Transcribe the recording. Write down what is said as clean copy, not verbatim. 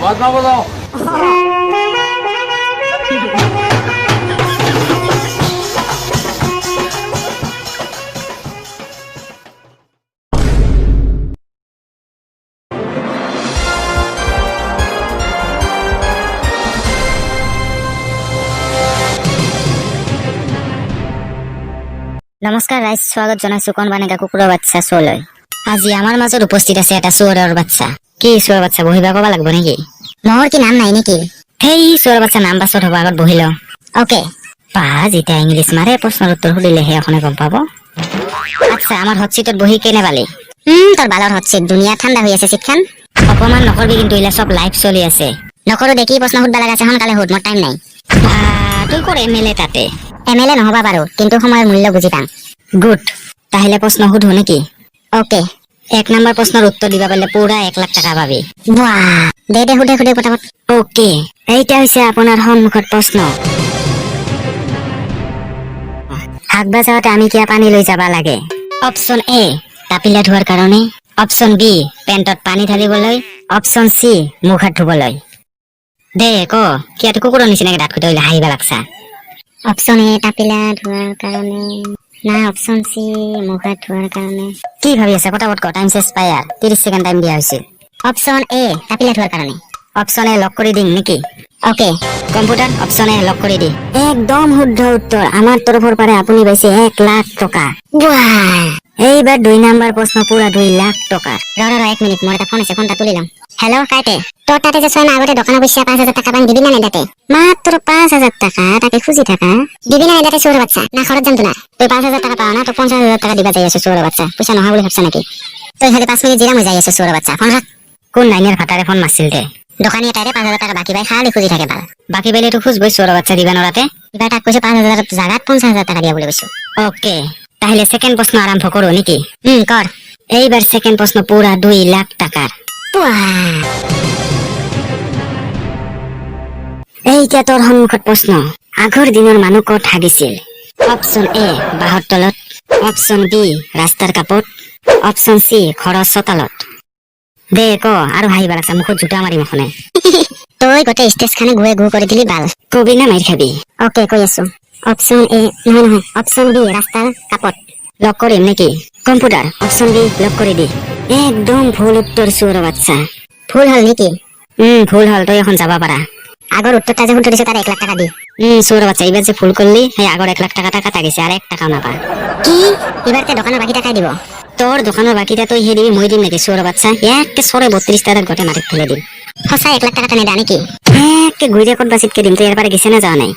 বাজনা বাজাও। নমস্কাৰ ৰাইজ, স্বাগত জনাইছো কণবানেগা কুকুৰৰ বাচ্চা শ্ব'লৈ। আজি আমাৰ মাজত উপস্থিত আছে এটা চোৰৰ বাচ্চা। কি চোৰৰ বাচ্চা, বহিবা ক'ব লাগব নেকি? মোৰ কি নাম নাই নেকি? সেই চোৰৰ বাচ্চা নাম পাছত হ'ব, আগত বহি লওঁ। অকে। যেতিয়া ইংলিছ মাৰে প্ৰশ্নৰ উত্তৰ সুধিলেহে এখনে গম পাব। আচ্ছা, আমাৰ হট চিটত বহি কেনে পালি? তোৰ বালৰ হট চিট, ধুনীয়া ঠাণ্ডা হৈ আছে চিটখন। অপমান নকৰবি কিন্তু, এইলা চব লাইভ চলি আছে। নকৰো দেখি প্ৰশ্ন সুধবা লগা আছে, সোনকালে সুধ, মোৰ টাইম নাই। তুই কৰ MLA তাতে? MLA নহবা বাৰু, কিন্তু সময়ৰ মূল্য বুজি পাম। গুড, তাহলে প্ৰশ্ন সুধো নেকি? অকে। 1 নম্বৰ প্ৰশ্নৰ উত্তৰ দিবা পাৰিলে পুৰা 1 লাখ টকা পাবি। দে সুধে পটাপট। অকে, এইটা হৈছে আপোনাৰ সন্মুখত প্ৰশ্ন। আগবা যাওঁতে আমি কিয় পানী লৈ যাবা লাগে? অপশ্যন এ, কাপিলা ধোৱাৰ কাৰণে। অপশ্যন বি, পেণ্টত পানী ঢালিবলৈ। অপশ্যন চি, মুখ হাত ধুবলৈ। দে ক, কিয়াটো কুকুৰৰ নিচিনাকে দাঁত খুটাইলে হাঁহিবা লাগছা। অপশ্যন এ, কাপিলা ধোৱাৰ কাৰণে। না, অপশ্যন চি, মুখ হাত ধোৱাৰ কাৰণে। কি ভাবি আছে, পটাপট ক, টাইম চেছ পাই আর 30 সেকেন্ড টাইম দিয়া হৈছিল। অপশ্যন এ, কাপিলা ধোৱাৰ কাৰণে। অপশ্যন এ লক কৰি দিম নেকি? ওকে, কম্পিউটাৰ অপশ্যন এ লক কৰি দি। একদম শুদ্ধ উত্তৰ, আমাৰ তৰফৰ পৰা আপুনি পাইছে 1 লাখ টকা। এইবাৰ 2 নম্বৰ প্ৰশ্ন, পুৰা 2 লাখ টকা। ৰ 1 মিনিট, মোৰ এটা ফোন আছে, ফোনটা তুলি লম। হেল্ল' কাইতে, তোৰ তাতে যে 6 মাহ আগতে দোকানৰ পইচা 5,000 টাকা পাং, দিবি না নাই তাতে? মাত্ৰ 5,000 টাকা তাকে খুজি থাকা, দিবি না নাই তাতে চোৰৰ বাচ্চা? না খরচ জানতো না, তুই 5,000 টাকা পাও না, তো 50,000 টাকা দিবা যাই আছে চোৰৰ বাচ্চা। পইচা নহয় বুলি ভাবছা নাকি? তুই খালি 5 মিনিট জিরাম হৈ যাই আছে চোৰৰ বাচ্চা, ফোন রাখ। কোন নাইনের ভাতারে ফোন মারছিল দে? দোকানী এটারে 5,000 টাকা বাকি পাই খালি খুঁজি থাকে বাল। বাকি পাইলে তো খুঁজবই চোৰৰ বাচ্চা দিবা নরাতে। এবার তাক কইছে 5,000 জাগাত 50,000 টাকা দিয়া বলে কইছো। ওকে, তাহলে সেকেন্ড প্রশ্ন আরম্ভ করো নাকি? কর। এইবার সেকেন্ড প্রশ্ন পুরা 2 লাখ টাকার। এইটা তোর সন্মুখত প্রশ্ন। আগৰ দিনৰ মানুহ ক'ত হাগিছিল? অপশ্যন এ, বাহৰ তলত। অপশ্যন বি, ৰাস্তাৰ কাপত। অপশ্যন চি, ঘৰৰ চোতালত। দে ক, আৰু হাঁহিবা লাগছা, মুখত জোতা মাৰিম এখনে। তই গোটেই ষ্টেজ খানে ঘুৱে ঘু কৰি দিলি বাল। কবি না মাইর খাবি? ওকে, কৈ আছো। অপশ্যন এ, নহয়, অপশ্যন বি, ৰাস্তাৰ কাপত। লক কৰিম নেকি? কম্পিউটাৰ অপশ্যন বি লক কৰি দি। একদম ভুল উত্তৰ চোৰৰ বাচ্চা। ভুল হল নেকি? ভুল হল, তই এখন যাবা পাৰা। আগৰ উত্তরটা যে শুনতে দিছে তার 1 লাখ টাকা দি। চোর বাচ্চা, এবার যে ফুল করলি সেই আগর 1 লাখ টাকা কাটা গেছে, আর 1 টাকাও না পা। কি এবার তে দোকানের বাকি টাকাই দিব? তোর দোকানের বাকিটা তুই হে দিবি, মই দিম নাকি চোর বাচ্চা? একে সরে 32 টাকা গোটে মাটিত ফেলে দিম। সঁচাই 1 লাখ টাকা টানে দা নাকি? একে ঘুরে কত বাসিতকে দিম, তুই এরপরে গেছে না যাওয়া নাই?